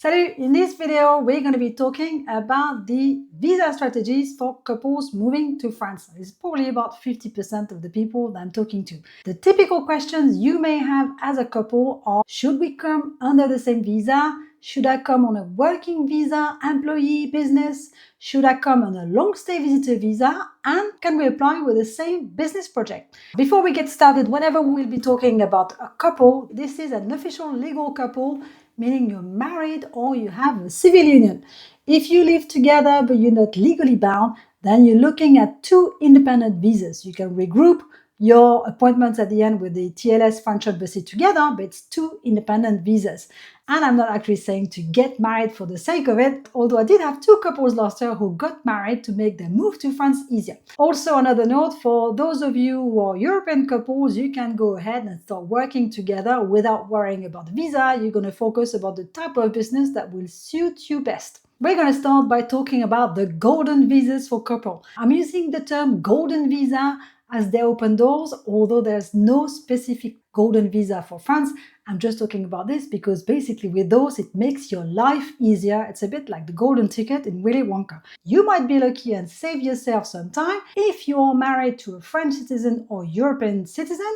Salut! In this video, we're going to be talking about the visa strategies for couples moving to France. It's probably about 50% of the people that I'm talking to. The typical questions you may have as a couple are, should we come under the same visa? Should I come on a working visa, employee, business? Should I come on a long stay visitor visa? And can we apply with the same business project? Before we get started, whenever we'll be talking about a couple, this is an official legal couple, meaning you're married or you have a civil union. If you live together but you're not legally bound, then you're looking at two independent visas. You can regroup your appointments at the end with the TLS French Embassy together, but it's two independent visas. And I'm not actually saying to get married for the sake of it, although I did have two couples last year who got married to make their move to France easier. Also, another note, for those of you who are European couples, you can go ahead and start working together without worrying about the visa. You're going to focus about the type of business that will suit you best. We're going to start by talking about the golden visas for couple. I'm using the term golden visa as they open doors, although there's no specific golden visa for France. I'm just talking about this because basically with those, it makes your life easier. It's a bit like the golden ticket in Willy Wonka. You might be lucky and save yourself some time if you are married to a French citizen or European citizen.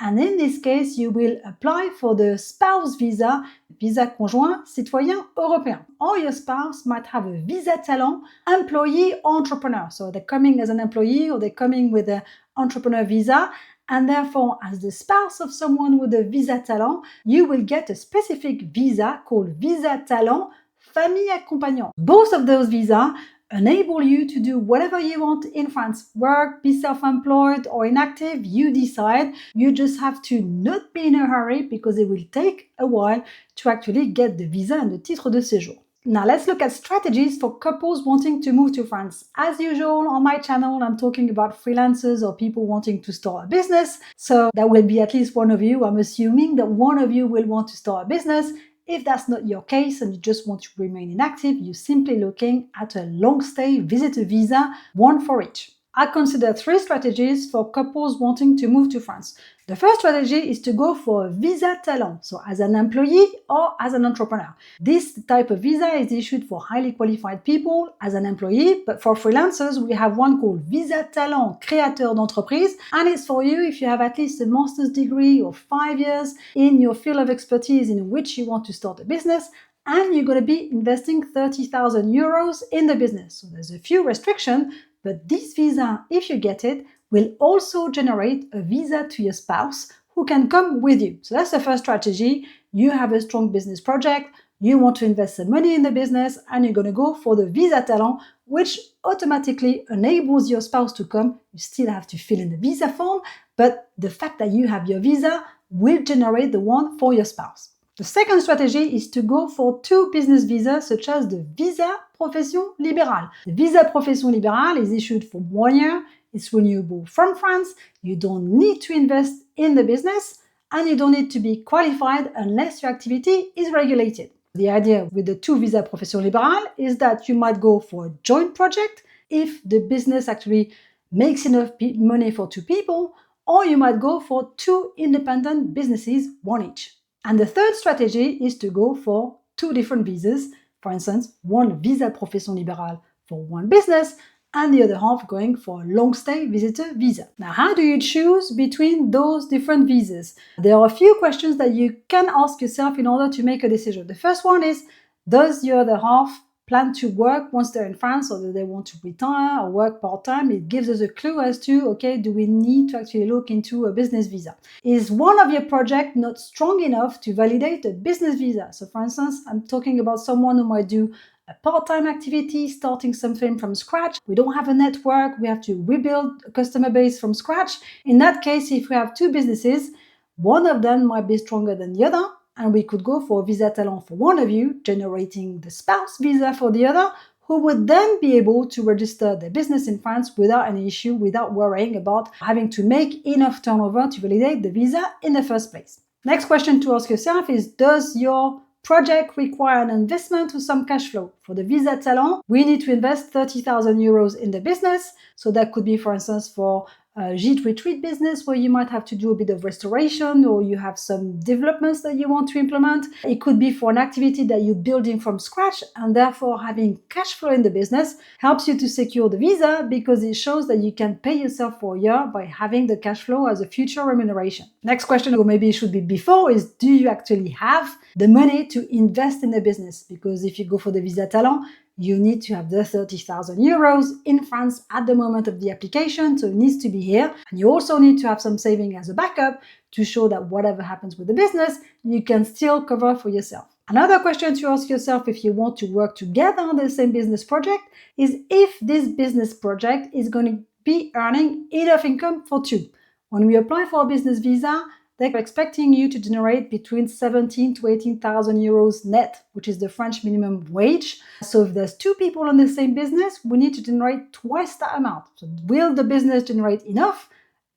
And in this case, you will apply for the spouse visa, visa conjoint citoyen européen. Or your spouse might have a visa talent, employee or entrepreneur. So they're coming as an employee or they're coming with an entrepreneur visa. And therefore, as the spouse of someone with a visa talent, you will get a specific visa called visa talent famille accompagnante. Both of those visas enable you to do whatever you want in France. Work, be self-employed or inactive, you decide. You just have to not be in a hurry because it will take a while to actually get the visa and the titre de séjour. Now let's look at strategies for couples wanting to move to France. As usual on my channel, I'm talking about freelancers or people wanting to start a business. So that will be at least one of you. I'm assuming that one of you will want to start a business. If that's not your case and you just want to remain inactive, you're simply looking at a long stay visitor visa, one for each. I consider three strategies for couples wanting to move to France. The first strategy is to go for a visa talent, so as an employee or as an entrepreneur. This type of visa is issued for highly qualified people as an employee, but for freelancers, we have one called Visa Talent Créateur d'entreprise, and it's for you if you have at least a master's degree or 5 years in your field of expertise in which you want to start a business, and you're going to be investing 30,000 euros in the business. So there's a few restrictions, but this visa, if you get it, will also generate a visa to your spouse who can come with you. So that's the first strategy. You have a strong business project, you want to invest some money in the business, and you're going to go for the visa talent, which automatically enables your spouse to come. You still have to fill in the visa form, but the fact that you have your visa will generate the one for your spouse. The second strategy is to go for two business visas, such as the Visa Profession Libérale. The Visa Profession Libérale is issued for 1 year. It's renewable from France. You don't need to invest in the business, and you don't need to be qualified unless your activity is regulated. The idea with the two Visa Profession Libérale is that you might go for a joint project if the business actually makes enough money for two people, or you might go for two independent businesses, one each. And the third strategy is to go for two different visas. For instance, one Visa Profession Libérale for one business, and the other half going for a long stay visitor visa. Now, how do you choose between those different visas? There are a few questions that you can ask yourself in order to make a decision. The first one is, does your other half plan to work once they're in France, or do they want to retire or work part-time? It gives us a clue as to, okay, do we need to actually look into a business visa? Is one of your projects not strong enough to validate a business visa? So for instance, I'm talking about someone who might do a part-time activity, starting something from scratch. We don't have a network, we have to rebuild a customer base from scratch. In that case, if we have two businesses, one of them might be stronger than the other, and we could go for a visa talent for one of you, generating the spouse visa for the other, who would then be able to register their business in France without any issue, without worrying about having to make enough turnover to validate the visa in the first place. Next question to ask yourself is, does your project require an investment or some cash flow? For the Visa Talent, we need to invest 30,000 euros in the business. So that could be, for instance, for a gîte retreat business where you might have to do a bit of restoration or you have some developments that you want to implement. It could be for an activity that you're building from scratch, and therefore having cash flow in the business helps you to secure the visa because it shows that you can pay yourself for a year by having the cash flow as a future remuneration. Next question, or maybe it should be before, is do you actually have the money to invest in the business? Because if you go for the Visa Talent, you need to have the 30,000 euros in France at the moment of the application, so it needs to be here. And you also need to have some saving as a backup to show that whatever happens with the business, you can still cover for yourself. Another question to ask yourself if you want to work together on the same business project is if this business project is going to be earning enough income for two. When we apply for a business visa, they're expecting you to generate between 17,000 to 18,000 euros net, which is the French minimum wage. So if there's two people in the same business, we need to generate twice that amount. So will the business generate enough?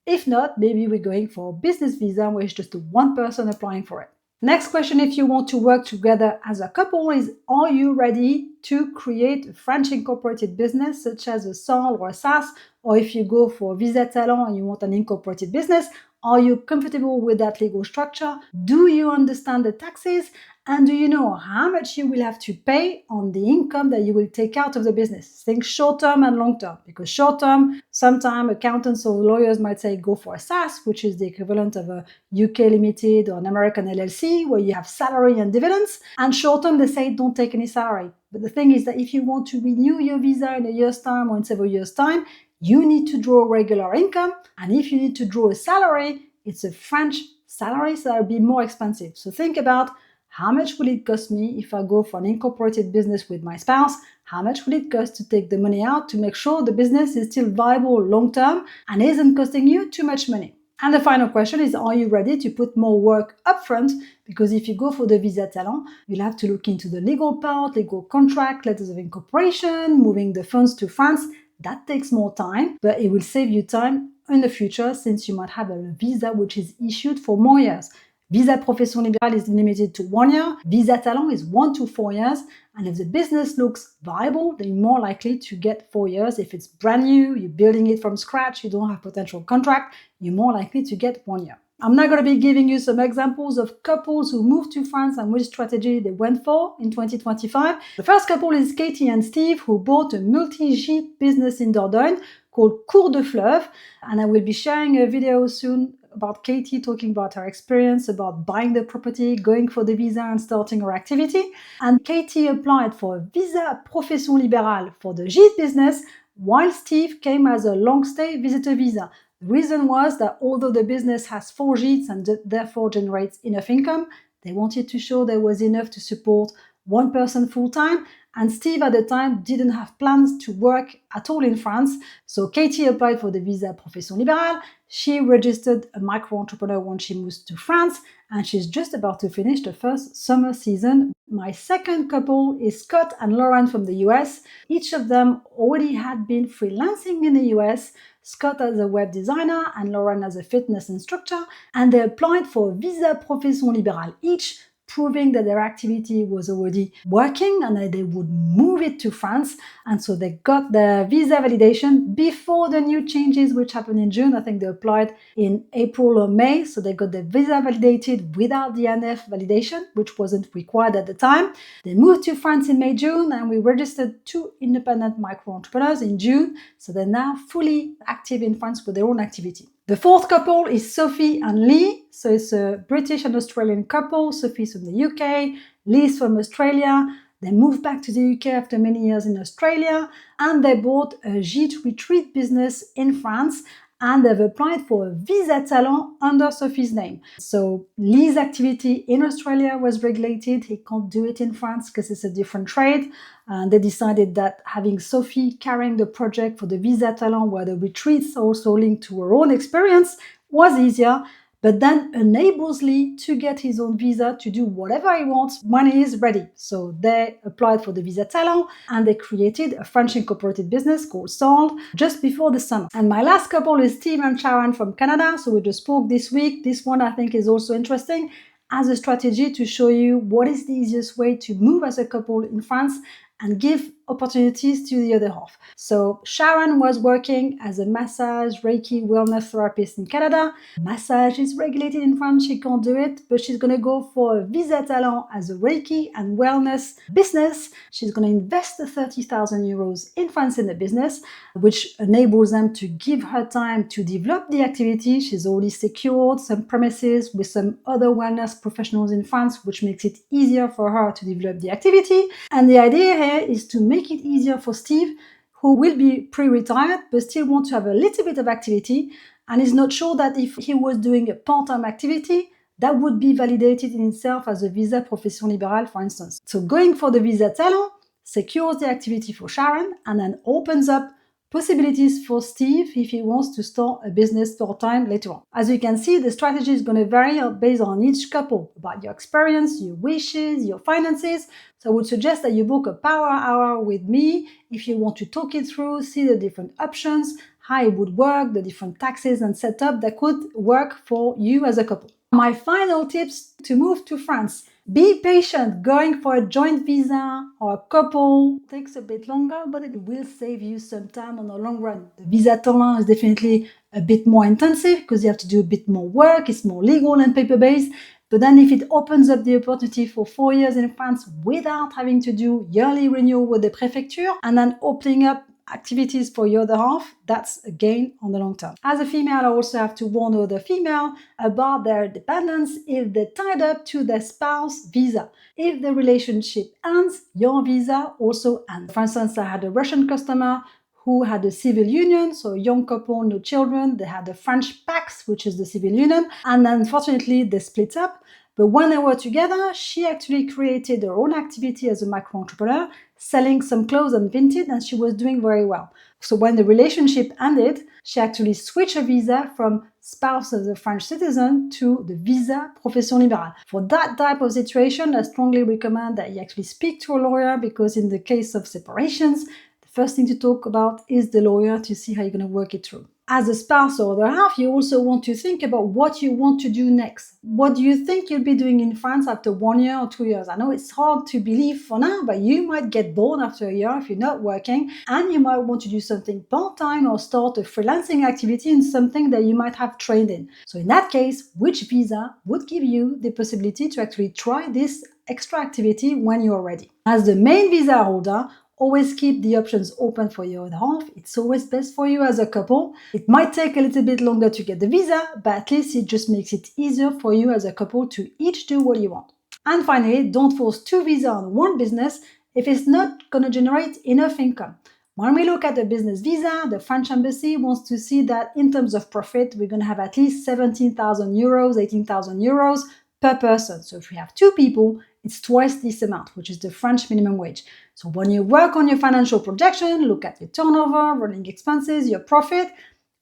If not, maybe we're going for a business visa where it's just one person applying for it. Next question, if you want to work together as a couple, is are you ready to create a French incorporated business such as a SAL or a SAS? Or if you go for Visa Talent and you want an incorporated business, are you comfortable with that legal structure? Do you understand the taxes? And do you know how much you will have to pay on the income that you will take out of the business? Think short-term and long-term, because short-term, sometimes accountants or lawyers might say go for a SAS, which is the equivalent of a UK limited or an American LLC, where you have salary and dividends. And short-term, they say don't take any salary. But the thing is that if you want to renew your visa in a year's time or in several years' time, you need to draw regular income. And if you need to draw a salary, it's a French salary, so that'll be more expensive. So think about how much will it cost me if I go for an incorporated business with my spouse? How much will it cost to take the money out to make sure the business is still viable long-term and isn't costing you too much money? And the final question is, are you ready to put more work upfront? Because if you go for the Visa Talent, you'll have to look into the legal part, legal contract, letters of incorporation, moving the funds to France. That takes more time, but it will save you time in the future since you might have a visa which is issued for more years. Visa Profession Libérale is limited to 1 year. Visa Talent is 1 to 4 years. And if the business looks viable, then you're more likely to get 4 years. If it's brand new, you're building it from scratch, you don't have potential contract, you're more likely to get 1 year. I'm now going to be giving you some examples of couples who moved to France and which strategy they went for in 2025. The first couple is Katie and Steve, who bought a multi-gîte business in Dordogne called Cours de Fleuve. And I will be sharing a video soon about Katie talking about her experience, about buying the property, going for the visa and starting her activity. And Katie applied for a Visa Profession Libérale for the gîte business, while Steve came as a long stay visitor visa. The reason was that although the business has 4 gîtes and therefore generates enough income, they wanted to show there was enough to support one person full-time, and Steve at the time didn't have plans to work at all in France. So Katie applied for the Visa Profession Libérale. She registered a micro-entrepreneur when she moved to France, and she's just about to finish the first summer season. My second couple is Scott and Lauren from the US. Each of them already had been freelancing in the US, Scott as a web designer and Lauren as a fitness instructor, and they applied for Visa Profession Libérale each, proving that their activity was already working and that they would move it to France. And so they got their visa validation before the new changes which happened in June. I think they applied in April or May, so they got their visa validated without the ANF validation, which wasn't required at the time. They moved to France in May, June, and we registered 2 independent micro-entrepreneurs in June, so they're now fully active in France with their own activity. The fourth couple is Sophie and Lee. So it's a British and Australian couple. Sophie's from the UK, Lee's from Australia. They moved back to the UK after many years in Australia, and they bought a gîte retreat business in France, and they've applied for a Visa Talent under Sophie's name. So Lee's activity in Australia was regulated. He can't do it in France because it's a different trade. And they decided that having Sophie carrying the project for the Visa Talent, where the retreats are also linked to her own experience, was easier, but then enables Lee to get his own visa to do whatever he wants when he is ready. So they applied for the Visa Talent and they created a French incorporated business called SAL just before the summer. And my last couple is Steve and Sharon from Canada. So we just spoke this week. This one I think is also interesting as a strategy to show you what is the easiest way to move as a couple in France and give opportunities to the other half. So Sharon was working as a massage, Reiki, wellness therapist in Canada. Massage is regulated in France, she can't do it, but she's going to go for a visa talent as a Reiki and wellness business. She's going to invest the 30,000 euros in France in the business, which enables them to give her time to develop the activity. She's already secured some premises with some other wellness professionals in France, which makes it easier for her to develop the activity. And the idea here is to make it easier for Steve, who will be pre-retired but still want to have a little bit of activity and is not sure that if he was doing a part-time activity, that would be validated in itself as a visa profession libérale, for instance. So going for the visa talent secures the activity for Sharon and then opens up possibilities for Steve if he wants to start a business part-time later on. As you can see, the strategy is going to vary based on each couple, about your experience, your wishes, your finances. So I would suggest that you book a power hour with me if you want to talk it through, see the different options, how it would work, the different taxes and setup that could work for you as a couple. My final tips to move to France. Be patient. Going for a joint visa or a couple takes a bit longer, but it will save you some time on the long run. The visa talent is definitely a bit more intensive because you have to do a bit more work. It's more legal and paper-based. But then if it opens up the opportunity for 4 years in France without having to do yearly renewal with the prefecture and then opening up activities for your other half, that's a gain on the long term. As a female, I also have to warn other female about their dependence if they're tied up to their spouse visa. If the relationship ends, your visa also ends. For instance, I had a Russian customer who had a civil union, so a young couple, no children. They had a French Pax, which is the civil union, and unfortunately they split up. But when they were together, she actually created her own activity as a micro-entrepreneur, selling some clothes on Vinted, and she was doing very well. So when the relationship ended, she actually switched her visa from spouse as a French citizen to the visa profession libérale. For that type of situation, I strongly recommend that you actually speak to a lawyer, because in the case of separations, the first thing to talk about is the lawyer to see how you're going to work it through. As a spouse or other half, you also want to think about what you want to do next. What do you think you'll be doing in France after 1 year or 2 years? I know it's hard to believe for now, but you might get bored after a year if you're not working, and you might want to do something part-time or start a freelancing activity in something that you might have trained in. So in that case, which visa would give you the possibility to actually try this extra activity when you're ready? As the main visa holder, always keep the options open for your other half. It's always best for you as a couple. It might take a little bit longer to get the visa, but at least it just makes it easier for you as a couple to each do what you want. And finally, don't force 2 visas on one business if it's not going to generate enough income. When we look at the business visa, the French embassy wants to see that in terms of profit, we're going to have at least 17,000 euros, 18,000 euros per person. So if we have 2 people, it's twice this amount, which is the French minimum wage. So when you work on your financial projection, look at your turnover, running expenses, your profit.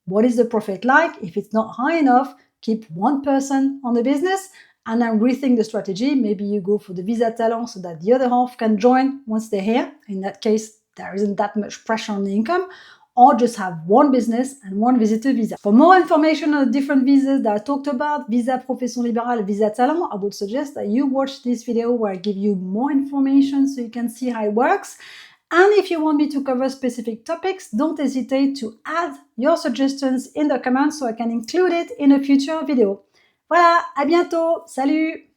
What is the profit like? If it's not high enough, keep 1 person on the business and then rethink the strategy. Maybe you go for the visa talent so that the other half can join once they're here. In that case, there isn't that much pressure on the income. Or just have 1 business and 1 visitor visa. For more information on the different visas that I talked about, visa profession libérale, visa talent, I would suggest that you watch this video where I give you more information so you can see how it works. And if you want me to cover specific topics, don't hesitate to add your suggestions in the comments so I can include it in a future video. Voilà, à bientôt, salut!